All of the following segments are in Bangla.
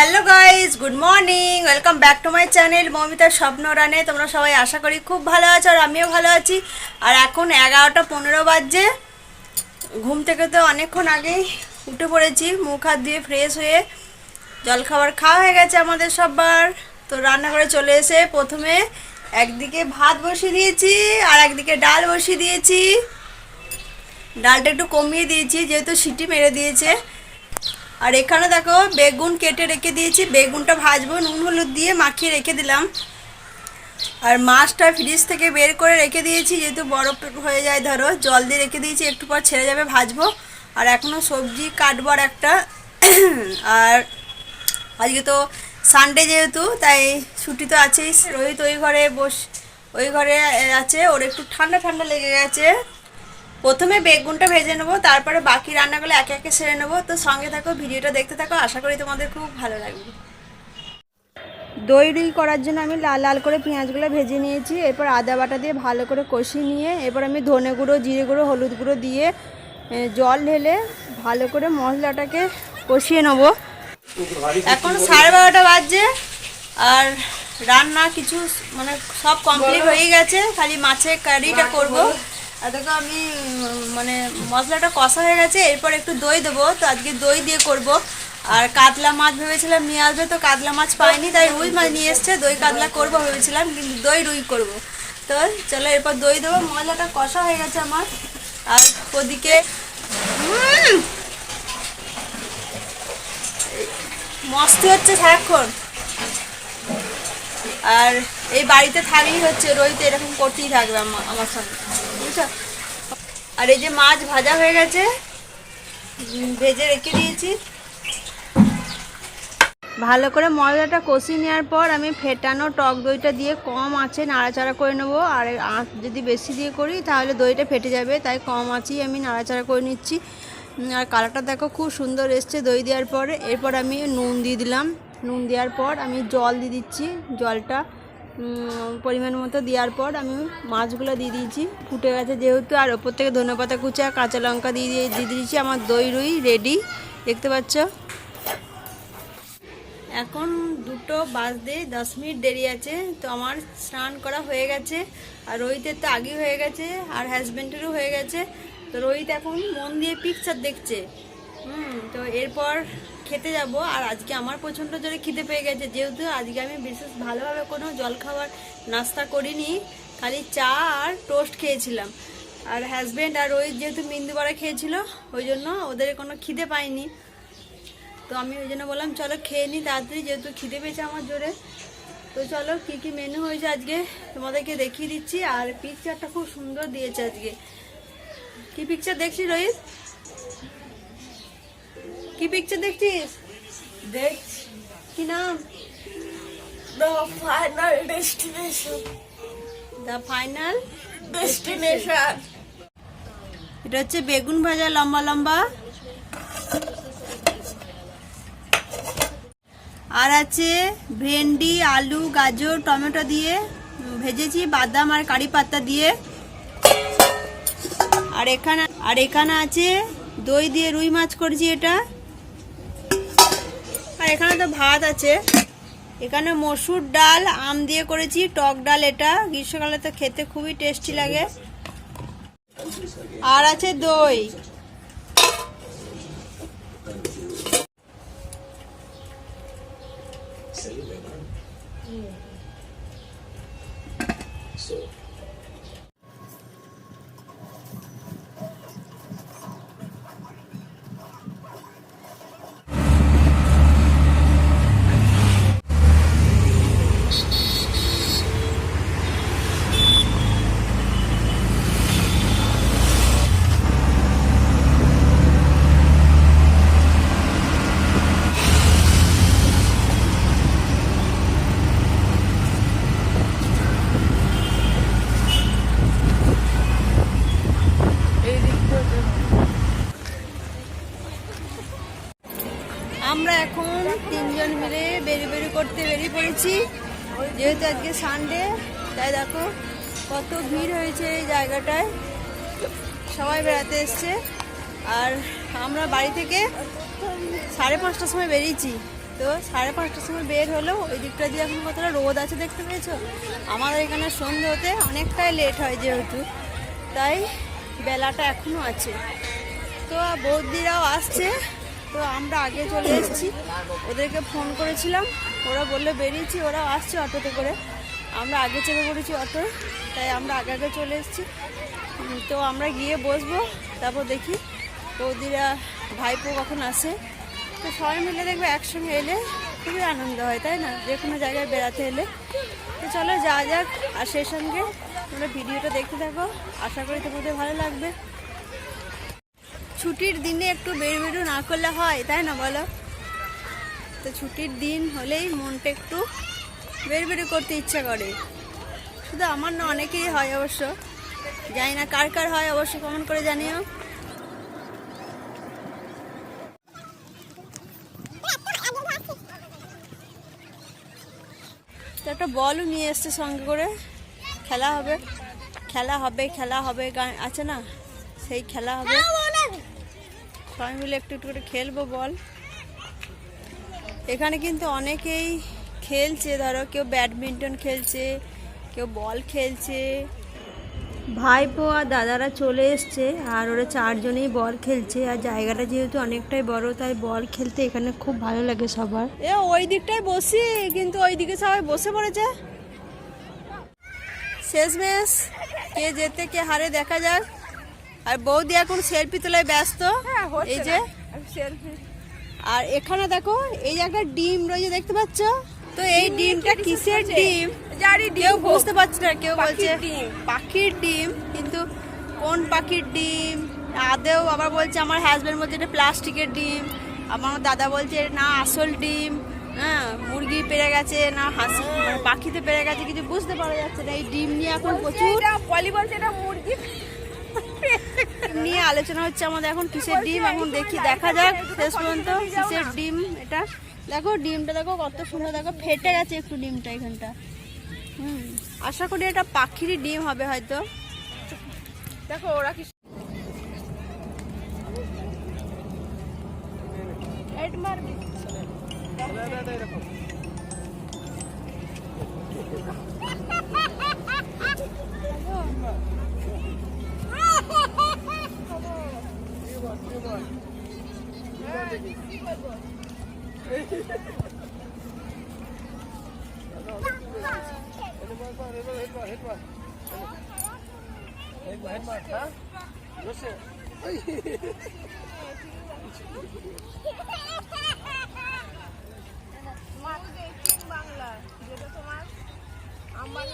Hello guys, good morning, welcome back to my channel মৌমিতার স্বপ্ন রানে। তোমরা সবাই আশা করি খুব ভালো আছো, আর আমিও ভালো আছি। আর এখন 11টা 15 বাজছে। ঘুম থেকে তো অনেকক্ষণ আগেই উঠে পড়েছি, মুখ হাত দিয়ে ফ্রেশ হয়ে জলখাবার খাওয়া হয়ে গেছে আমাদের সবার। তো রান্না করে চলে এসে প্রথমে একদিকে ভাত বসিয়ে দিয়েছি আর একদিকে ডাল বসিয়ে দিয়েছি। ডালটা একটু কমিয়ে দিয়েছি যেহেতু সিটি মেরে দিয়েছে। আর এখানে দেখো বেগুন কেটে রেখে দিয়েছি, বেগুনটা ভাজবো, নুন হলুদ দিয়ে মাখিয়ে রেখে দিলাম। আর মাছটা ফ্রিজ থেকে বের করে রেখে দিয়েছি, যেহেতু বরফ হয়ে যায়, ধরো জল দিয়ে রেখে দিয়েছি, একটু পর ছেড়ে যাবে, ভাজবো। আর এখনও সবজি কাটবো আর একটা। আর আজকে তো সানডে যেহেতু, তাই ছুটি তো আছেই। রোহিত ওই ঘরে আছে, ওর একটু ঠান্ডা ঠান্ডা লেগে গেছে। প্রথমে বেগুনটা ভেজে নেবো, তারপরে বাকি রান্নাগুলো একে একে সেরে নেবো। তো সঙ্গে থাকো, ভিডিওটা দেখতে থাকো, আশা করি তোমাদের খুব ভালো লাগবে। দই রুই করার জন্য আমি লাল লাল করে পেঁয়াজগুলো ভেজে নিয়েছি। এরপর আদা বাটা দিয়ে ভালো করে কষিয়ে নিয়ে এরপর আমি ধনে গুঁড়ো, জিরে গুঁড়ো, হলুদ গুঁড়ো দিয়ে জল ঢেলে ভালো করে মশলাটাকে কষিয়ে নেবো। এখন 12:30 বাজছে আর রান্না কিছু মানে সব কমপ্লিট হয়ে গেছে, খালি মাছের কারিটা করবো। আর দেখো আমি মানে মশলাটা কষা হয়ে গেছে, এরপর একটু দই দেবো। তো আজকে দই দিয়ে করব। আর কাতলা মাছ ভেবেছিলাম নিয়ে আসবে, তো কাতলা মাছ পাইনি, তাই রুই মাছ নিয়ে এসছে। দই কাতলা করবো ভেবেছিলাম, কিন্তু দই রুই করব। তো চলো এরপর দই দেবো। মশলাটা কষা হয়ে গেছে আমার। আর ওদিকে মস্তি হচ্ছে সারাক্ষণ। আর এই বাড়িতে থাকলেই হচ্ছে, রোহিত এরকম করতেই থাকবে আমার সঙ্গে, বুঝছো। আর এই যে মাছ ভাজা হয়ে গেছে, ভেজে রেখে দিয়েছি। ভালো করে মশলাটা কষিয়ে নেওয়ার পর আমি ফেটানো টক দইটা দিয়ে কম আঁচে নাড়াচাড়া করে নেবো। আর আঁচ যদি বেশি দিয়ে করি তাহলে দইটা ফেটে যাবে, তাই কম আঁচেই আমি নাড়াচাড়া করে নিচ্ছি। আর কালারটা দেখো খুব সুন্দর এসছে দই দেওয়ার পরে। এরপর আমি নুন দিয়ে দিলাম। নুন দেওয়ার পর আমি জল দিয়ে দিচ্ছি, জলটা পরিমাণ মতো দেওয়ার পর আমি মাছগুলো দিয়ে দিয়েছি, ফুটে গেছে যেহেতু। আর ওপর থেকে ধনেপাতা কুচা, কাঁচা লঙ্কা দিয়ে দিয়েছি। আমার দই রুই রেডি, দেখতে পাচ্ছ। এখন 2টো বাজতে 10 মিনিট দেরি আছে। তো আমার স্নান করা হয়ে গেছে, আর রোহিতের তো আগে হয়ে গেছে, আর হাজব্যান্ডেরও হয়ে গেছে। তো রোহিত এখন মন দিয়ে পিকচার দেখছে। তো এরপর খেতে যাব। আর আজকে আমার প্রচণ্ড জোরে খিদে পেয়ে গেছে, যেহেতু আজকে আমি বিশেষ ভালোভাবে কোনো জলখাবার নাস্তা করিনি, খালি চা আর টোস্ট খেয়েছিলাম। আর হাজব্যান্ড আর রোহিত যেহেতু মেন্দু বড়া খেয়েছিল, ওই জন্য ওদের কোনো খিদে পায়নি। তো আমি ওই জন্য বললাম চলো খেয়ে নিই তাড়াতাড়ি, যেহেতু খিদে পেয়েছে আমার জোরে। তো চলো কী কী মেনু হয়েছে আজকে তোমাদেরকে দেখিয়ে দিচ্ছি। আর পিকচারটা খুব সুন্দর দিয়েছে আজকে। কি পিকচার দেখছিস রোহিত? কি পিকচার দেখছিস? দেখছি কি নাম? The final destination. The final destination. এটা হচ্ছে বেগুন ভাজা লম্বা লম্বা, আর আছে ভেন্ডি, আলু, গাজর, টমেটো দিয়ে ভেজেছি, বাদাম আর কারি পাতা দিয়ে। আর এখানে আছে দই দিয়ে রুই মাছ করেছি এটা। আর এখানে তো ভাত আছে। এখানে মসুর ডাল আম দিয়ে করেছি, টক ডাল। এটা গ্রীষ্মকালে তো খেতে খুবই টেস্টি লাগে। আর আছে দই। আমরা এখন 3জন মিলে বেরি করতে বেরিয়ে পড়েছি, যেহেতু আজকে সানডে। তাই দেখো কত ভিড় হয়েছে এই জায়গাটায়, সবাই বেড়াতে এসছে। আর আমরা বাড়ি থেকে 5:30টার সময় বেরিয়েছি। তো 5:30টার সময় বের হলো। ওই দিকটা দিয়ে এখন কতটা রোদ আছে দেখতে পেয়েছো। আমাদের এখানে সন্ধ্যে হতে অনেকটাই লেট হয় যেহেতু, তাই বেলাটা এখনও আছে। তো বৌদিরাও আসছে, তো আমরা আগে চলে এসেছি। ওদেরকে ফোন করেছিলাম, ওরা বললে বেরিয়েছি, ওরাও আসছে অটোতে করে। আমরা আগে চেপে পড়েছি অটো, তাই আমরা আগে আগে চলে এসেছি। তো আমরা গিয়ে বসবো, তারপর দেখি বৌদিরা ভাইপো কখন আসে। তো সবাই মিলে দেখবে একসঙ্গে এলে খুবই আনন্দ হয়, তাই না, যে কোনো জায়গায় বেড়াতে এলে। তো চলো যাওয়া যাক, আর সেই সঙ্গে তোমরা ভিডিওটা দেখতে থাকো, আশা করি তোমাদের ভালো লাগবে। ছুটির দিনে একটু বেরু না করলে হয়, তাই না বলো। তো ছুটির দিন হলেই মনটা একটু বেরু করতে ইচ্ছা করে। শুধু আমার না, অনেকেরই হয় অবশ্য, জানি না কার কার হয়, অবশ্যই কমেন্ট করে জানিও। তো একটা বলও নিয়ে এসছে সঙ্গে করে, খেলা হবে খেলা হবে খেলা হবে গান আছে না, সেই খেলা হবে। সবাই মিলে একটু একটু করে খেলবো বল। এখানে কিন্তু অনেকেই খেলছে, ধরো কেউ ব্যাডমিন্টন খেলছে, কেউ বল খেলছে। ভাইপো আর দাদারা চলে এসছে, আর ওরা 4 জনেই বল খেলছে। আর জায়গাটা যেহেতু অনেকটাই বড়, তাই বল খেলতে এখানে খুব ভালো লাগে সবার। ওই দিকটায় বসি, কিন্তু ওই দিকে সবাই বসে পড়েছে। শেষমেশ কে যেতে কে হারে দেখা যাক। আর বৌদি এখন সেলফি তোলায় ব্যস্ত, এই যে আর এখানে দেখো এই জায়গায় ডিম রয়েছে দেখতে পাচ্ছ। তো এই ডিমটা কিসের ডিম কেউ বুঝতে পারছে না, কেউ বলছে পাখির ডিম, কিন্তু কোন পাখির ডিম আদেও, আবার বলছে আমার হাজব্যান্ড বলছে এটা প্লাস্টিকের ডিম, আমার দাদা বলছে না আসল ডিম, হ্যাঁ মুরগি পেরে গেছে না হাঁস পাখিতে পেরে গেছে, কিছু বুঝতে পারা যাচ্ছে না। এই ডিম নিয়ে এখন প্রচুর মুরগি নিয়ে আলোচনা হচ্ছে আমাদের। এখন কিসের ডিম এখন দেখি, দেখা যাক শেষ পর্যন্ত কিসের ডিম এটা। দেখো ডিমটা দেখো কত সুন্দর, দেখো ফেটে গেছে একটু ডিমটা এখানটা। আশা করি এটা পাখিরই ডিম হবে হয়তো। দেখো ওরা কি বাংলা যেটা তোমার আমার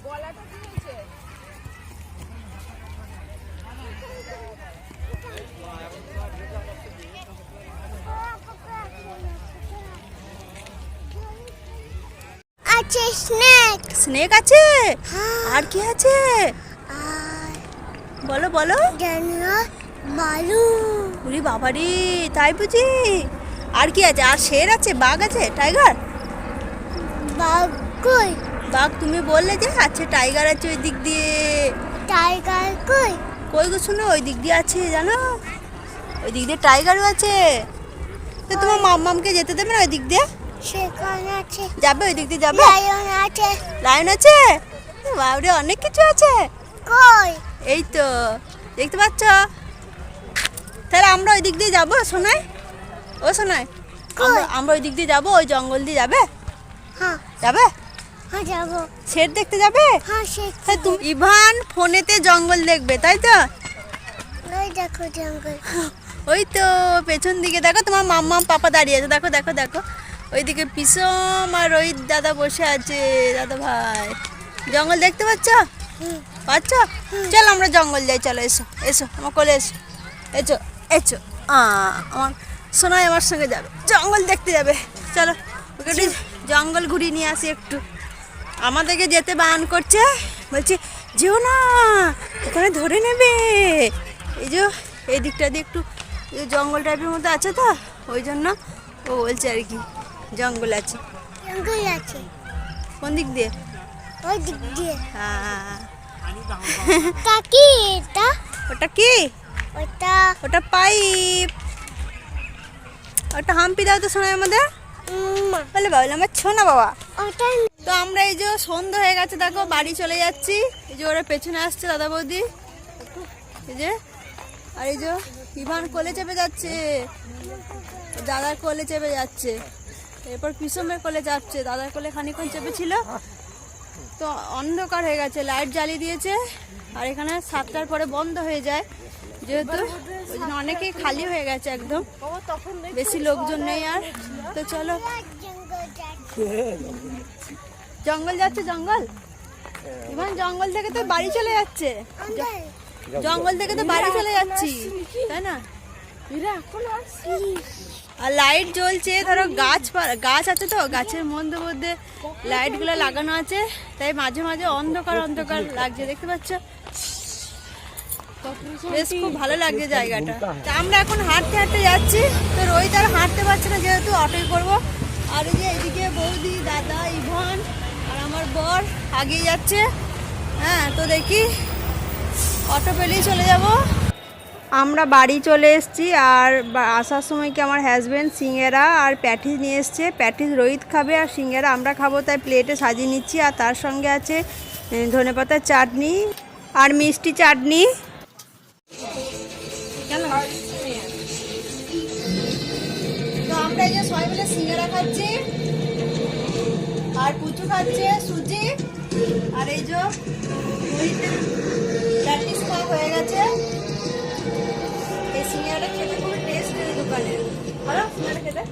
গলাটা কি হয়েছে? আছে স্নেক, স্নেক আছে। আর কি আছে বলো বলো। বালু, উরি বাবারি, তাই বুঝি। আর কি আছে? আর শের আছে, বাঘ আছে, টাইগার। বাঘ কই? বাঘ তুমি বললে যে আছে, টাইগার আছে ওই দিক দিয়ে। টাইগার কই? কই গো শুনো, ওই দিক দিয়ে আছে জানো, ওই দিক দিয়ে টাইগারও আছে। তো তোমার মাম্মামকে যেতে দেবে না ওই দিক দিয়ে? সেখানে আছে, যাবে ওই দিক দিয়ে যাবে। লায়ন আছে। লায়ন আছে, বাবরে অনেক কিছু আছে। কই? এই তো দেখতে পাচ্ছ। তাহলে আমরা ওই দিক দিয়ে যাবো সোনাই, ও সোনাই আমরা ওই দিক দিয়ে যাবো, ওই জঙ্গল দিয়ে যাবে। হ্যাঁ যাবে, হ্যাঁ যাবো। শের দেখতে যাবে? হ্যাঁ শের। তুমি ইভান ফোনেতে জঙ্গল দেখবে তাই তো? ওই দেখো জঙ্গল, ওই তো পেছন দিকে দেখো তোমার মাম্মা পাপা দাঁড়িয়ে আছে, দেখো দেখো দেখো ওইদিকে পিসম আর ওই দাদা বসে আছে, দাদা ভাই। জঙ্গল দেখতে পাচ্ছ? পাচ্ছ? চলো আমরা জঙ্গল যাই, চলো এসো এসো আমার কোলে এসো, এসো এসো। আমার সোনাই আমার সঙ্গে যাবে, জঙ্গল দেখতে যাবে। চলো ওকে জঙ্গল ঘুরিয়ে নিয়ে আসি একটু। আমাদেরকে যেতে বারণ করছে, বলছে যেও না ওখানে ধরে নেবে। এই যে এই দিকটা দিয়ে একটু জঙ্গল টাইপের মতো আছে তো, ওই জন্য ও বলছে আর কি জঙ্গল আছে। জঙ্গল আছে কোন দিক দিয়ে? ওই দিক দিয়ে। হ্যাঁ কি এটা? ওটা কি? ওটা ওটা পাইপ। ওটা হাম্পি দাও তো শোনার মধ্যে। বলে বাবা আমার ছোনা বাবা। তো আমরা এই যে সন্ধ্যা হয়ে গেছে, দেখো বাড়ি চলে যাচ্ছি। এই যে ওরা পেছনে আসছে দাদা বৌদি, এই যে। আর এই যে ইভান কোলে চেপে যাচ্ছে, দাদার কোলে চেপে যাচ্ছে। এরপর পিসমের কোলে যাচ্ছে, দাদার কোলে খানিক্ষণ চেপেছিল। তো অন্ধকার হয়ে গেছে, লাইট জ্বালিয়ে দিয়েছে। আর এখানে 7টার পরে বন্ধ হয়ে যায়, যেহেতু ওই জন্য অনেকেই খালি হয়ে গেছে একদম, বেশি লোকজন নেই আর। তো চলো, জঙ্গল যাচ্ছে, জঙ্গল। ইভান জঙ্গল থেকে তো বাড়ি চলে যাচ্ছে, জঙ্গল থেকে তো বাড়ি চলে যাচ্ছি, তাই না? আর লাইট জ্বলছে, ধরো গাছ আছে তো, গাছের মধ্যে মধ্যে লাইট গুলো লাগানো আছে, তাই মাঝে মাঝে অন্ধকার অন্ধকার লাগছে, দেখতে পাচ্ছ? বেশ খুব ভালো লাগছে জায়গাটা। তা আমরা এখন হাঁটতে হাঁটতে যাচ্ছি। তো রোহিত আর হাঁটতে পারছে না, যেহেতু অটোই করবো। আর এই যে এদিকে বৌদি, দাদা, ইভান আর আমার বর আগিয়ে যাচ্ছে। হ্যাঁ, তো দেখি অটো পেলেই চলে যাব। আমরা বাড়ি চলে এসেছি। আর আসার সময় কি আমার হাজব্যান্ড সিঙ্গারা আর প্যাটিস নিয়ে এসছে। প্যাটিস রোহিত খাবে আর সিঙ্গারা আমরা খাবো, তাই প্লেটে সাজিয়ে নিচ্ছি। আর তার সঙ্গে আছে ধনেপাতার চাটনি আর মিষ্টি চাটনি। তো আমরা এই যে সবাই মিলে সিঙ্গারা খাচ্ছি, আর পুচু খাচ্ছে সুজি। আর এই যে প্যাটিস খাওয়া হয়ে গেছে। এই সিঙ্গারাটা খেতে খুবই টেস্ট এই দোকানে, ভালো সিঙ্গারা খেতে।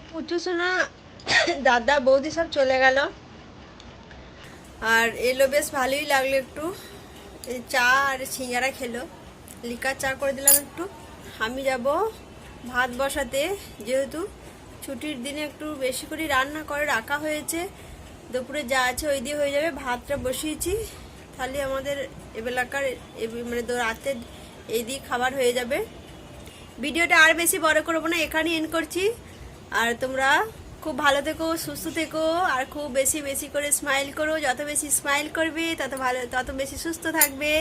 পুচু সোনা, দাদা, বৌদি সব চলে গেল। আর এলো, বেশ ভালোই লাগলো। একটু এই চা আর সিঙ্গারা খেলো, লিকার চা করে দিলাম একটু। আমি যাব ভাত বসাতে, যেহেতু ছুটির দিনে একটু বেশি করে রান্না করে রাখা হয়েছে। দুপুরে যা আছে ওই দিয়ে হয়ে যাবে। ভাতটা বসিয়েছি, তাহলে আমাদের এবেলাকার মানে রাতে এই দিয়ে খাবার হয়ে যাবে। ভিডিওটা আর বেশি বড় করবো না, এখানেই এন্ড করছি। আর তোমরা খুব ভালো থেকো, সুস্থ থেকো, আর খুব বেশি বেশি করে স্মাইল করো। যত বেশি স্মাইল করবে তত ভালো, তত বেশি সুস্থ থাকবে।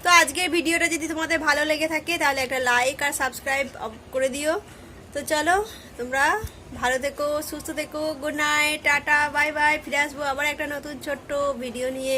তো আজকের ভিডিওটা যদি তোমাদের ভালো লেগে থাকে তাহলে একটা লাইক আর সাবস্ক্রাইব করে দিও। তো চলো, তোমরা ভালো থেকো, সুস্থ থেকো। Good night, tata, bye bye. ফিরে আসবো আবার একটা নতুন ছোট্ট ভিডিও নিয়ে।